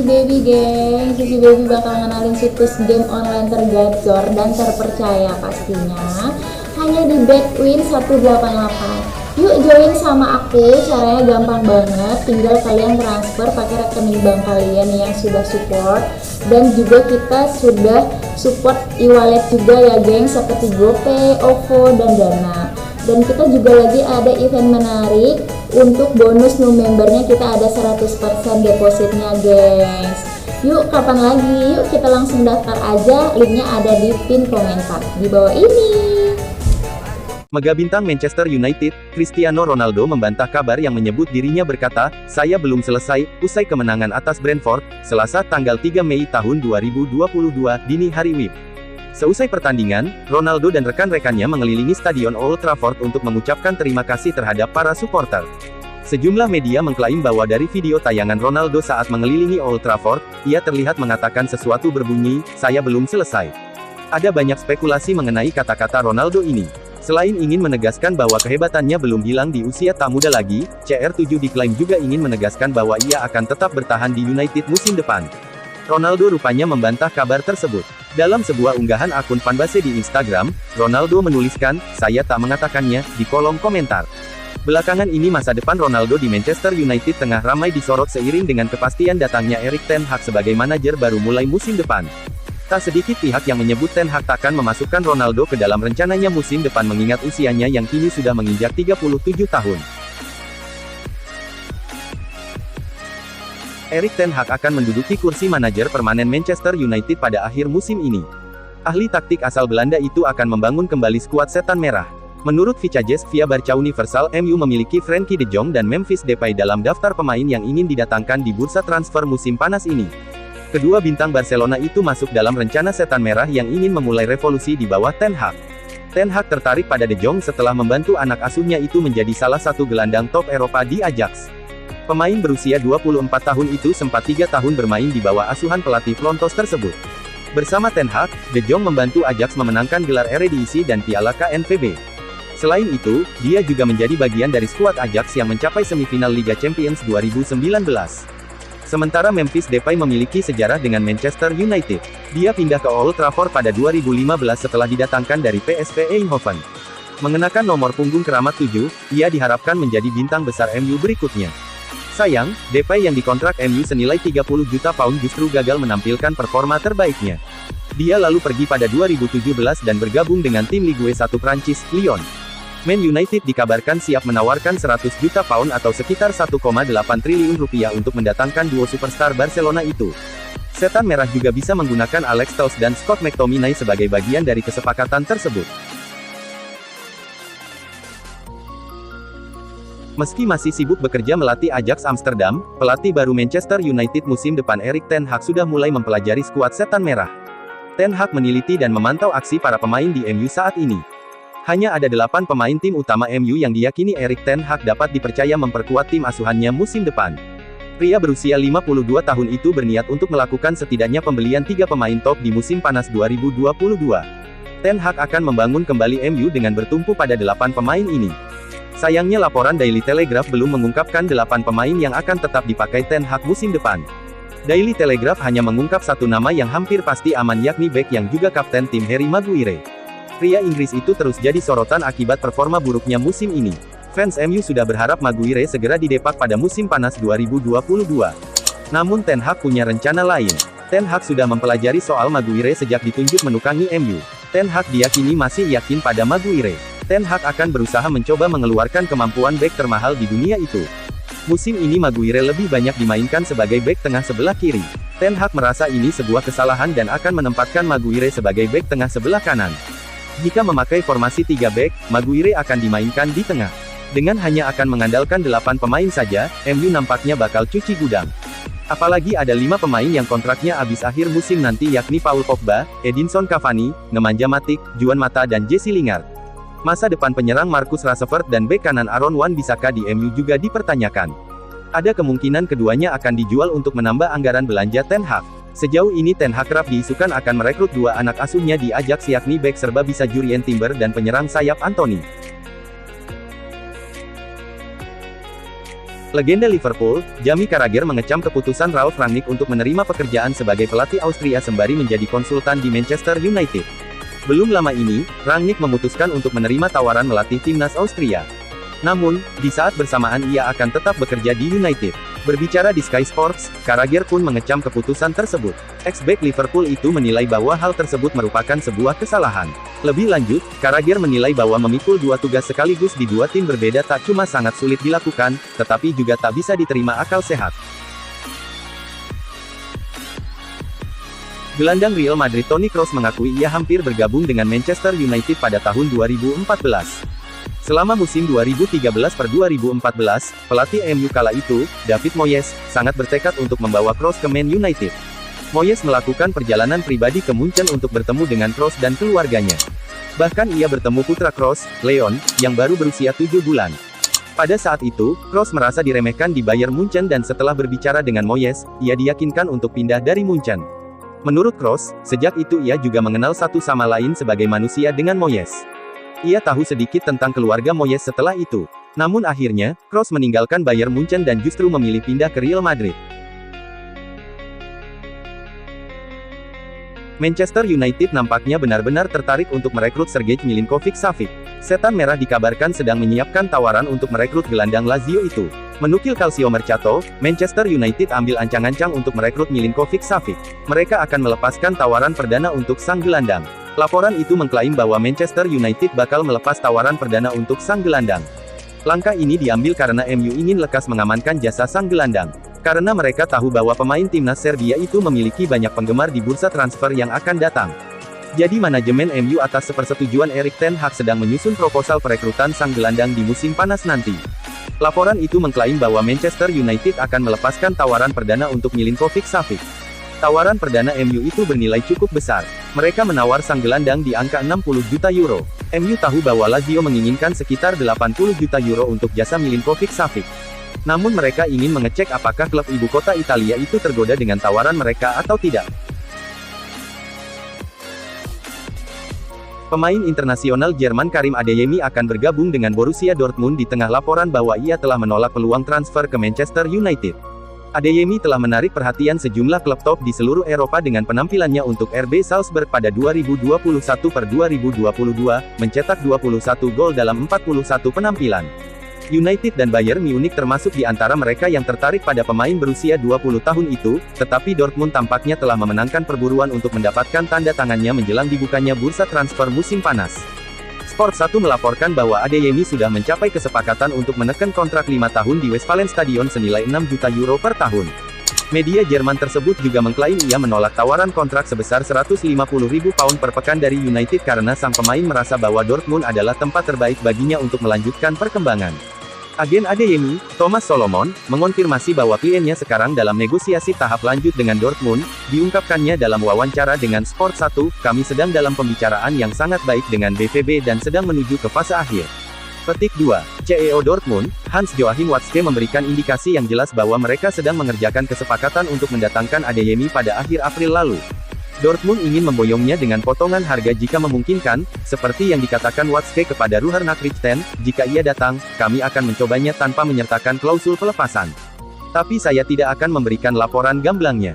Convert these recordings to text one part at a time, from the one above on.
Susi Baby, geng. Susi Baby bakal ngenalin situs game online tergacor dan terpercaya pastinya hanya di Betwin 188. Yuk join sama aku, caranya gampang banget, tinggal kalian transfer pakai rekening bank kalian yang sudah support, dan juga kita sudah support e-wallet juga ya geng, seperti GoPay, OVO, dan Dana. Dan kita juga lagi ada event menarik, untuk bonus new membernya kita ada 100% depositnya gengs. Yuk kapan lagi, yuk kita langsung daftar aja, linknya ada di pin komentar di bawah ini. Mega bintang Manchester United, Cristiano Ronaldo membantah kabar yang menyebut dirinya berkata, "Saya belum selesai," usai kemenangan atas Brentford, Selasa tanggal 3 Mei tahun 2022, dini hari WIB. Seusai pertandingan, Ronaldo dan rekan-rekannya mengelilingi Stadion Old Trafford untuk mengucapkan terima kasih terhadap para supporter. Sejumlah media mengklaim bahwa dari video tayangan Ronaldo saat mengelilingi Old Trafford, ia terlihat mengatakan sesuatu berbunyi, "Saya belum selesai." Ada banyak spekulasi mengenai kata-kata Ronaldo ini. Selain ingin menegaskan bahwa kehebatannya belum hilang di usia tak muda lagi, CR7 diklaim juga ingin menegaskan bahwa ia akan tetap bertahan di United musim depan. Ronaldo rupanya membantah kabar tersebut. Dalam sebuah unggahan akun fanbase di Instagram, Ronaldo menuliskan, "Saya tak mengatakannya," di kolom komentar. Belakangan ini masa depan Ronaldo di Manchester United tengah ramai disorot seiring dengan kepastian datangnya Erik ten Hag sebagai manajer baru mulai musim depan. Tak sedikit pihak yang menyebut ten Hag takkan memasukkan Ronaldo ke dalam rencananya musim depan mengingat usianya yang kini sudah menginjak 37 tahun. Erik ten Hag akan menduduki kursi manajer permanen Manchester United pada akhir musim ini. Ahli taktik asal Belanda itu akan membangun kembali skuad Setan Merah. Menurut Vicajes via Barca Universal, MU memiliki Frenkie de Jong dan Memphis Depay dalam daftar pemain yang ingin didatangkan di bursa transfer musim panas ini. Kedua bintang Barcelona itu masuk dalam rencana Setan Merah yang ingin memulai revolusi di bawah ten Hag. Ten Hag tertarik pada de Jong setelah membantu anak asuhnya itu menjadi salah satu gelandang top Eropa di Ajax. Pemain berusia 24 tahun itu sempat 3 tahun bermain di bawah asuhan pelatih Flontos tersebut. Bersama ten Hag, de Jong membantu Ajax memenangkan gelar Eredivisie dan Piala KNVB. Selain itu, dia juga menjadi bagian dari skuad Ajax yang mencapai semifinal Liga Champions 2019. Sementara Memphis Depay memiliki sejarah dengan Manchester United. Dia pindah ke Old Trafford pada 2015 setelah didatangkan dari PSV Eindhoven. Mengenakan nomor punggung keramat 7, ia diharapkan menjadi bintang besar MU berikutnya. Sayang, Depay yang dikontrak MU senilai 30 juta pound justru gagal menampilkan performa terbaiknya. Dia lalu pergi pada 2017 dan bergabung dengan tim Ligue 1 Prancis, Lyon. Man United dikabarkan siap menawarkan 100 juta pound atau sekitar 1,8 triliun rupiah untuk mendatangkan duo superstar Barcelona itu. Setan Merah juga bisa menggunakan Alex Telles dan Scott McTominay sebagai bagian dari kesepakatan tersebut. Meski masih sibuk bekerja melatih Ajax Amsterdam, pelatih baru Manchester United musim depan Erik ten Hag sudah mulai mempelajari skuad Setan Merah. Ten Hag meneliti dan memantau aksi para pemain di MU saat ini. Hanya ada 8 pemain tim utama MU yang diyakini Erik ten Hag dapat dipercaya memperkuat tim asuhannya musim depan. Pria berusia 52 tahun itu berniat untuk melakukan setidaknya pembelian 3 pemain top di musim panas 2022. Ten Hag akan membangun kembali MU dengan bertumpu pada 8 pemain ini. Sayangnya laporan Daily Telegraph belum mengungkapkan 8 pemain yang akan tetap dipakai ten Hag musim depan. Daily Telegraph hanya mengungkap satu nama yang hampir pasti aman yakni bek yang juga kapten tim Harry Maguire. Pria Inggris itu terus jadi sorotan akibat performa buruknya musim ini. Fans MU sudah berharap Maguire segera didepak pada musim panas 2022. Namun Ten Hag punya rencana lain. Ten Hag sudah mempelajari soal Maguire sejak ditunjuk menukangi MU. Ten Hag diyakini masih yakin pada Maguire. Ten Hag akan berusaha mencoba mengeluarkan kemampuan bek termahal di dunia itu. Musim ini Maguire lebih banyak dimainkan sebagai bek tengah sebelah kiri. Ten Hag merasa ini sebuah kesalahan dan akan menempatkan Maguire sebagai bek tengah sebelah kanan. Jika memakai formasi 3 bek, Maguire akan dimainkan di tengah. Dengan hanya akan mengandalkan 8 pemain saja, MU nampaknya bakal cuci gudang. Apalagi ada 5 pemain yang kontraknya habis akhir musim nanti yakni Paul Pogba, Edinson Cavani, Nemanja Matic, Juan Mata dan Jesse Lingard. Masa depan penyerang Marcus Rashford dan bek kanan Aaron Wan-Bissaka di MU juga dipertanyakan. Ada kemungkinan keduanya akan dijual untuk menambah anggaran belanja Ten Hag. Sejauh ini Ten Hag kerap diisukan akan merekrut 2 anak asuhnya di Ajax yakni bek serba bisa Jurrien Timber dan penyerang sayap Anthony. Legenda Liverpool, Jamie Carragher mengecam keputusan Ralf Rangnick untuk menerima pekerjaan sebagai pelatih Austria sembari menjadi konsultan di Manchester United. Belum lama ini, Rangnick memutuskan untuk menerima tawaran melatih timnas Austria. Namun, di saat bersamaan ia akan tetap bekerja di United. Berbicara di Sky Sports, Carragher pun mengecam keputusan tersebut. Ex-back Liverpool itu menilai bahwa hal tersebut merupakan sebuah kesalahan. Lebih lanjut, Carragher menilai bahwa memikul dua tugas sekaligus di dua tim berbeda tak cuma sangat sulit dilakukan, tetapi juga tak bisa diterima akal sehat. Gelandang Real Madrid Toni Kroos mengakui ia hampir bergabung dengan Manchester United pada tahun 2014. Selama musim 2013-2014, pelatih MU kala itu, David Moyes, sangat bertekad untuk membawa Kroos ke Man United. Moyes melakukan perjalanan pribadi ke Munchen untuk bertemu dengan Kroos dan keluarganya. Bahkan ia bertemu putra Kroos, Leon, yang baru berusia 7 bulan. Pada saat itu, Kroos merasa diremehkan di Bayern Munchen dan setelah berbicara dengan Moyes, ia diyakinkan untuk pindah dari Munchen. Menurut Kroos, sejak itu ia juga mengenal satu sama lain sebagai manusia dengan Moyes. Ia tahu sedikit tentang keluarga Moyes setelah itu. Namun akhirnya, Kroos meninggalkan Bayern Munchen dan justru memilih pindah ke Real Madrid. Manchester United nampaknya benar-benar tertarik untuk merekrut Sergej Milinkovic-Savic. Setan Merah dikabarkan sedang menyiapkan tawaran untuk merekrut gelandang Lazio itu. Menukil Calcio Mercato, Manchester United ambil ancang-ancang untuk merekrut Milinkovic-Savic. Mereka akan melepaskan tawaran perdana untuk sang gelandang. Laporan itu mengklaim bahwa Manchester United bakal melepas tawaran perdana untuk sang gelandang. Langkah ini diambil karena MU ingin lekas mengamankan jasa sang gelandang. Karena mereka tahu bahwa pemain timnas Serbia itu memiliki banyak penggemar di bursa transfer yang akan datang. Jadi manajemen MU atas sepersetujuan Erik ten Hag sedang menyusun proposal perekrutan sang gelandang di musim panas nanti. Laporan itu mengklaim bahwa Manchester United akan melepaskan tawaran perdana untuk Milinkovic-Savic. Tawaran perdana MU itu bernilai cukup besar. Mereka menawar sang gelandang di angka 60 juta euro. MU tahu bahwa Lazio menginginkan sekitar 80 juta euro untuk jasa Milinkovic-Savic. Namun mereka ingin mengecek apakah klub ibu kota Italia itu tergoda dengan tawaran mereka atau tidak. Pemain internasional Jerman Karim Adeyemi akan bergabung dengan Borussia Dortmund di tengah laporan bahwa ia telah menolak peluang transfer ke Manchester United. Adeyemi telah menarik perhatian sejumlah klub top di seluruh Eropa dengan penampilannya untuk RB Salzburg pada 2021-2022, mencetak 21 gol dalam 41 penampilan. United dan Bayern Munich termasuk di antara mereka yang tertarik pada pemain berusia 20 tahun itu, tetapi Dortmund tampaknya telah memenangkan perburuan untuk mendapatkan tanda tangannya menjelang dibukanya bursa transfer musim panas. Sport 1 melaporkan bahwa Adeyemi sudah mencapai kesepakatan untuk menekan kontrak 5 tahun di Westfalenstadion senilai 6 juta euro per tahun. Media Jerman tersebut juga mengklaim ia menolak tawaran kontrak sebesar 150.000 pound per pekan dari United karena sang pemain merasa bahwa Dortmund adalah tempat terbaik baginya untuk melanjutkan perkembangan. Agen Adeyemi, Thomas Solomon, mengonfirmasi bahwa kliennya sekarang dalam negosiasi tahap lanjut dengan Dortmund. Diungkapkannya dalam wawancara dengan Sport 1, kami sedang dalam pembicaraan yang sangat baik dengan BVB dan sedang menuju ke fase akhir. Petik 2. CEO Dortmund, Hans-Joachim Watzke memberikan indikasi yang jelas bahwa mereka sedang mengerjakan kesepakatan untuk mendatangkan Adeyemi pada akhir April lalu. Dortmund ingin memboyongnya dengan potongan harga jika memungkinkan, seperti yang dikatakan Watzke kepada Ruhr Nachrichten, jika ia datang, kami akan mencobanya tanpa menyertakan klausul pelepasan. Tapi saya tidak akan memberikan laporan gamblangnya.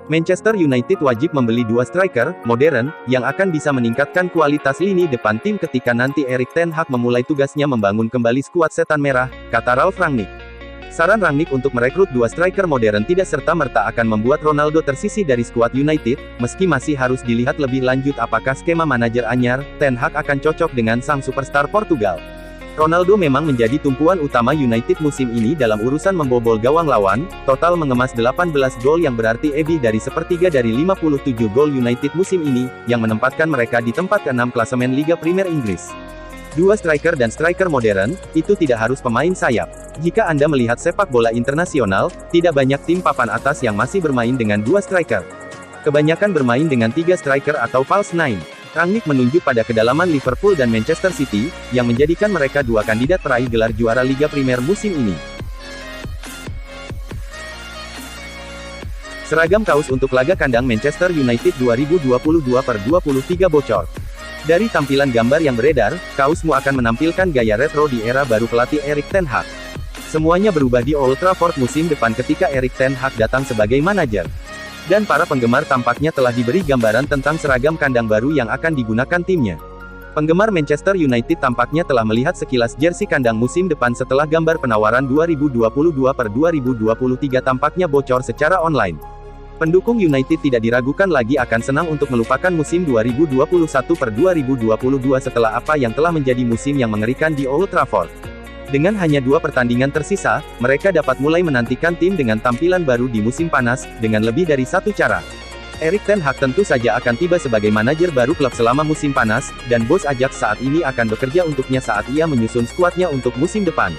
Manchester United wajib membeli dua striker, modern, yang akan bisa meningkatkan kualitas lini depan tim ketika nanti Erik ten Hag memulai tugasnya membangun kembali skuad Setan Merah, kata Ralf Rangnick. Saran Rangnick untuk merekrut dua striker modern tidak serta-merta akan membuat Ronaldo tersisih dari skuad United, meski masih harus dilihat lebih lanjut apakah skema manajer anyar, Ten Hag akan cocok dengan sang superstar Portugal. Ronaldo memang menjadi tumpuan utama United musim ini dalam urusan membobol gawang lawan, total mengemas 18 gol yang berarti lebih dari sepertiga dari 57 gol United musim ini, yang menempatkan mereka di tempat ke-6 klasemen Liga Premier Inggris. Dua striker dan striker modern, itu tidak harus pemain sayap. Jika Anda melihat sepak bola internasional, tidak banyak tim papan atas yang masih bermain dengan dua striker. Kebanyakan bermain dengan tiga striker atau false nine. Rangnick menunjuk pada kedalaman Liverpool dan Manchester City, yang menjadikan mereka dua kandidat peraih gelar juara Liga Primer musim ini. Seragam kaos untuk laga kandang Manchester United 2022/23 bocor. Dari tampilan gambar yang beredar, kaosmu akan menampilkan gaya retro di era baru pelatih Erik ten Hag. Semuanya berubah di Old Trafford musim depan ketika Erik ten Hag datang sebagai manajer. Dan para penggemar tampaknya telah diberi gambaran tentang seragam kandang baru yang akan digunakan timnya. Penggemar Manchester United tampaknya telah melihat sekilas jersey kandang musim depan setelah gambar penawaran 2022/2023 tampaknya bocor secara online. Pendukung United tidak diragukan lagi akan senang untuk melupakan musim 2021/2022 setelah apa yang telah menjadi musim yang mengerikan di Old Trafford. Dengan hanya 2 pertandingan tersisa, mereka dapat mulai menantikan tim dengan tampilan baru di musim panas, dengan lebih dari satu cara. Erik ten Hag tentu saja akan tiba sebagai manajer baru klub selama musim panas, dan bos Ajax saat ini akan bekerja untuknya saat ia menyusun skuadnya untuk musim depan.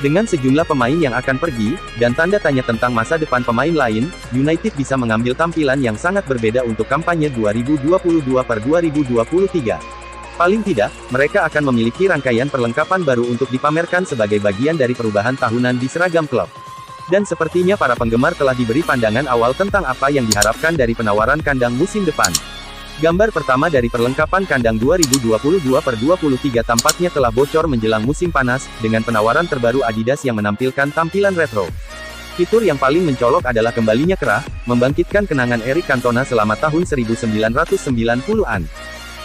Dengan sejumlah pemain yang akan pergi, dan tanda tanya tentang masa depan pemain lain, United bisa mengambil tampilan yang sangat berbeda untuk kampanye 2022/2023. Paling tidak, mereka akan memiliki rangkaian perlengkapan baru untuk dipamerkan sebagai bagian dari perubahan tahunan di seragam klub. Dan sepertinya para penggemar telah diberi pandangan awal tentang apa yang diharapkan dari penawaran kandang musim depan. Gambar pertama dari perlengkapan kandang 2022/2023 tampaknya telah bocor menjelang musim panas, dengan penawaran terbaru Adidas yang menampilkan tampilan retro. Fitur yang paling mencolok adalah kembalinya kerah, membangkitkan kenangan Eric Cantona selama tahun 1990-an.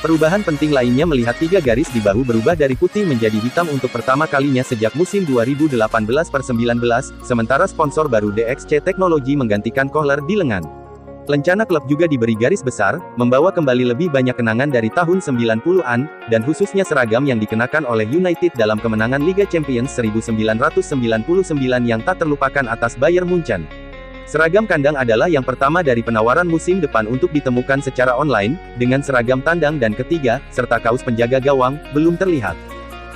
Perubahan penting lainnya melihat 3 garis di bahu berubah dari putih menjadi hitam untuk pertama kalinya sejak musim 2018/19, sementara sponsor baru DXC Technology menggantikan collar di lengan. Lencana klub juga diberi garis besar, membawa kembali lebih banyak kenangan dari tahun 90-an, dan khususnya seragam yang dikenakan oleh United dalam kemenangan Liga Champions 1999 yang tak terlupakan atas Bayern Munchen. Seragam kandang adalah yang pertama dari penawaran musim depan untuk ditemukan secara online, dengan seragam tandang dan ketiga, serta kaos penjaga gawang, belum terlihat.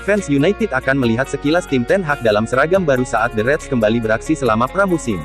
Fans United akan melihat sekilas tim Ten Hag dalam seragam baru saat The Reds kembali beraksi selama pramusim.